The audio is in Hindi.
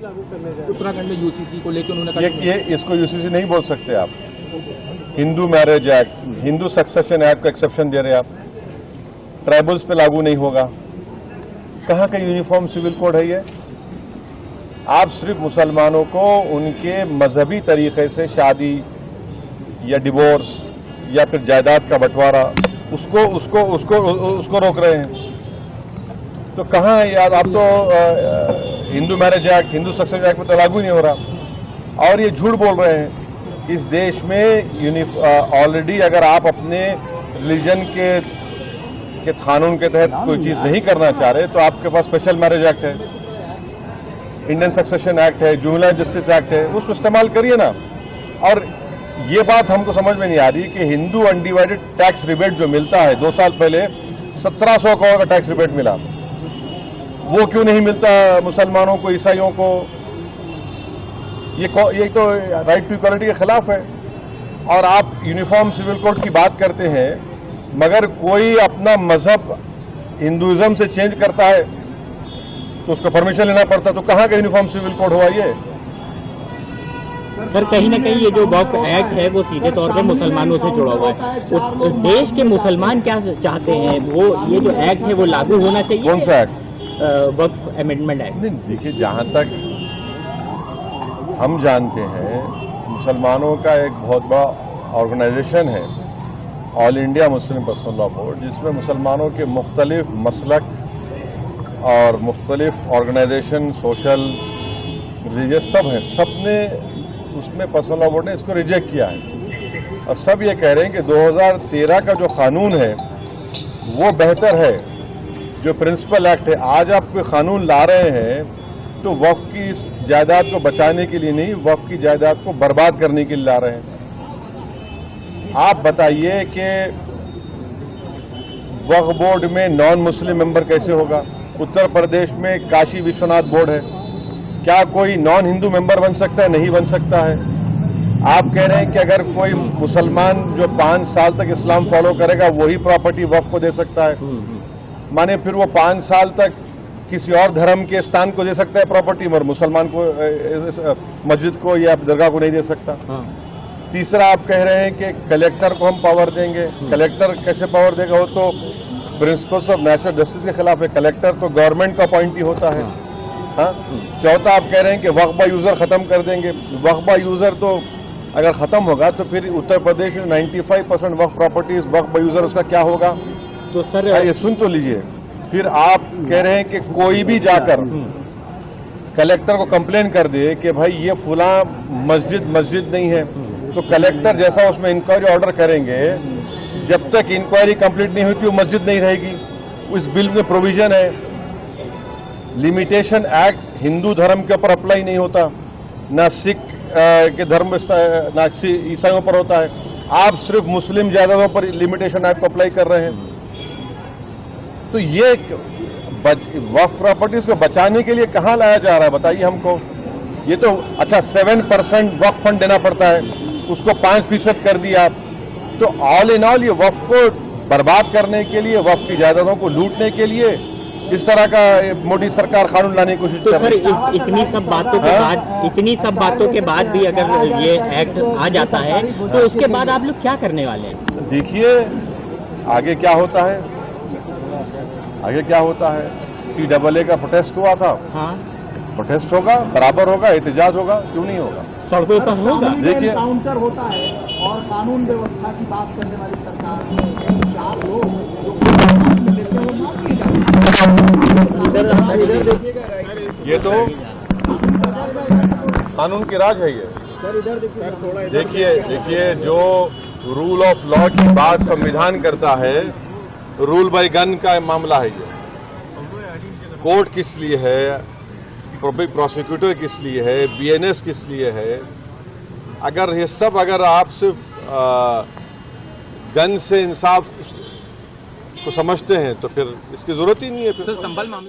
लागू करने जा रहे हैं। उत्तराखंड में यूसीसी को लेकर उन्होंने कहा ये इसको यूसीसी नहीं बोल सकते आप। Hindu marriage act, Hindu succession act को एक्सेप्शन दे रहे आप, ट्राइबल्स पे लागू नहीं होगा। कहाँ का यूनिफॉर्म सिविल कोड है ये? आप सिर्फ मुसलमानों को उनके मजहबी तरीके से शादी या डिवोर्स या फिर जायदाद का बंटवारा उसको रोक रहे हैं। तो कहाँ है यार? आप तो Hindu marriage act, Hindu succession act में तो लागू नहीं हो रहा। और ये झूठ बोल रहे हैं। इस देश में ऑलरेडी अगर आप अपने रिलीजन के कानून के तहत कोई चीज नहीं करना चाह रहे तो आपके पास स्पेशल मैरिज एक्ट है, इंडियन सक्सेशन एक्ट है, जुवेनाइल जस्टिस एक्ट है, उसको इस्तेमाल करिए ना। और ये बात हमको समझ में नहीं आ रही कि हिंदू अनडिवाइडेड टैक्स रिबेट जो मिलता है, 2 साल पहले 1700 करोड़ का टैक्स रिबेट मिला, वो क्यों नहीं मिलता मुसलमानों को, ईसाइयों को? ये तो राइट टू इक्वालिटी के खिलाफ है। और आप यूनिफॉर्म सिविल कोड की बात करते हैं, मगर कोई अपना मजहब हिंदुइज्म से चेंज करता है तो उसको परमिशन लेना पड़ता। तो कहाँ का यूनिफॉर्म सिविल कोड हुआ ये? सर कहीं ना कहीं ये जो वक्फ एक्ट है वो सीधे तौर पे मुसलमानों से जुड़ा हुआ है। देश के मुसलमान क्या चाहते हैं? वो ये जो एक्ट है वो लागू होना चाहिए। कौन सा एक्ट? वक्फ अमेंडमेंट एक्ट। नहीं, देखिए, जहां तक हम जानते हैं, मुसलमानों का एक बहुत बड़ा ऑर्गेनाइजेशन है, all India Muslim personal law board, जिसमें मुसलमानों के मुख्तलिफ मसलक और मुख्तलिफ ऑर्गेनाइजेशन, सोशल, रिलीजियस सब हैं। सब ने उसमें पर्सनल लॉ बोर्ड ने इसको रिजेक्ट किया है। और सब ये कह रहे हैं कि 2013 का जो कानून है वो बेहतर है, जो प्रिंसिपल एक्ट है। आज आप कोई कानून ला रहे हैं तो वक्फ की इस जायदाद को बचाने के लिए नहीं, वक्फ की जायदाद को बर्बाद करने के लिए ला रहे हैं। आप बताइए कि वक्फ बोर्ड में नॉन मुस्लिम मेंबर कैसे होगा? उत्तर प्रदेश में काशी विश्वनाथ बोर्ड है, क्या कोई नॉन हिंदू मेंबर बन सकता है? नहीं बन सकता है। आप कह रहे हैं कि अगर कोई मुसलमान जो 5 साल तक इस्लाम फॉलो करेगा वही प्रॉपर्टी वक्फ को दे सकता है, माने फिर वो 5 साल तक किसी और धर्म के स्थान को दे सकता है प्रॉपर्टी, मगर मुसलमान को, मस्जिद को या दरगाह को नहीं दे सकता। तीसरा, आप कह रहे हैं कि कलेक्टर को हम पावर देंगे। कलेक्टर कैसे पावर देगा? वो तो प्रिंसिपल्स ऑफ नेचुरल जस्टिस के खिलाफ है। कलेक्टर तो गवर्नमेंट का अपॉइंटी होता है। हाँ। चौथा, आप कह रहे हैं कि वक्फ बाय यूजर खत्म कर देंगे। वक्फ बाय यूजर तो अगर खत्म होगा तो फिर उत्तर प्रदेश में 95% वक्फ प्रॉपर्टीज वक्फ बाय यूजर, उसका क्या होगा? तो सर ये सुन तो लीजिए। फिर आप कह रहे हैं कि कोई भी जाकर कलेक्टर को कंप्लेन कर दे कि भाई ये फुला मस्जिद नहीं है, तो कलेक्टर जैसा उसमें इंक्वायरी ऑर्डर करेंगे, जब तक इंक्वायरी कंप्लीट नहीं होती वो मस्जिद नहीं रहेगी। इस बिल में प्रोविजन है, लिमिटेशन एक्ट हिंदू धर्म के ऊपर अप्लाई नहीं होता, ना सिख के धर्म, ना ईसाइयों पर होता है। आप सिर्फ मुस्लिम जायदादों पर लिमिटेशन एक्ट को अप्लाई कर रहे हैं। तो ये वक्फ प्रॉपर्टीज को बचाने के लिए कहाँ लाया जा रहा है बताइए हमको? ये तो अच्छा 7% वक्फ फंड देना पड़ता है, उसको 5% कर दिया आप। तो ऑल इन ऑल ये वक्फ को बर्बाद करने के लिए, वक्फ की जायदादों को लूटने के लिए इस तरह का मोदी सरकार कानून लाने की कोशिश कर रही है। तो सर इतनी सब बातों के बाद भी अगर ये एक्ट आ जाता है तो उसके बाद आप लोग क्या करने वाले हैं? देखिए आगे क्या होता है। आगे क्या होता है? CAA का प्रोटेस्ट हुआ था। हाँ। प्रोटेस्ट होगा, बराबर होगा, एहतजाज होगा, क्यों नहीं होगा? सड़कों पर होगा। देखिए, काउंटर होता है और कानून व्यवस्था की बात करने वाली सरकार में 4 लोग ये तो कानून की राज है। ये देखिए जो रूल ऑफ लॉ की बात संविधान करता है, रूल बाय गन का मामला है। ये कोर्ट किस लिए है, पब्लिक प्रोसिक्यूटर किस लिए है, BNS किस लिए है? अगर ये सब अगर आप सिर्फ गन से इंसाफ को समझते हैं तो फिर इसकी जरूरत ही नहीं है। फिर संभल मामले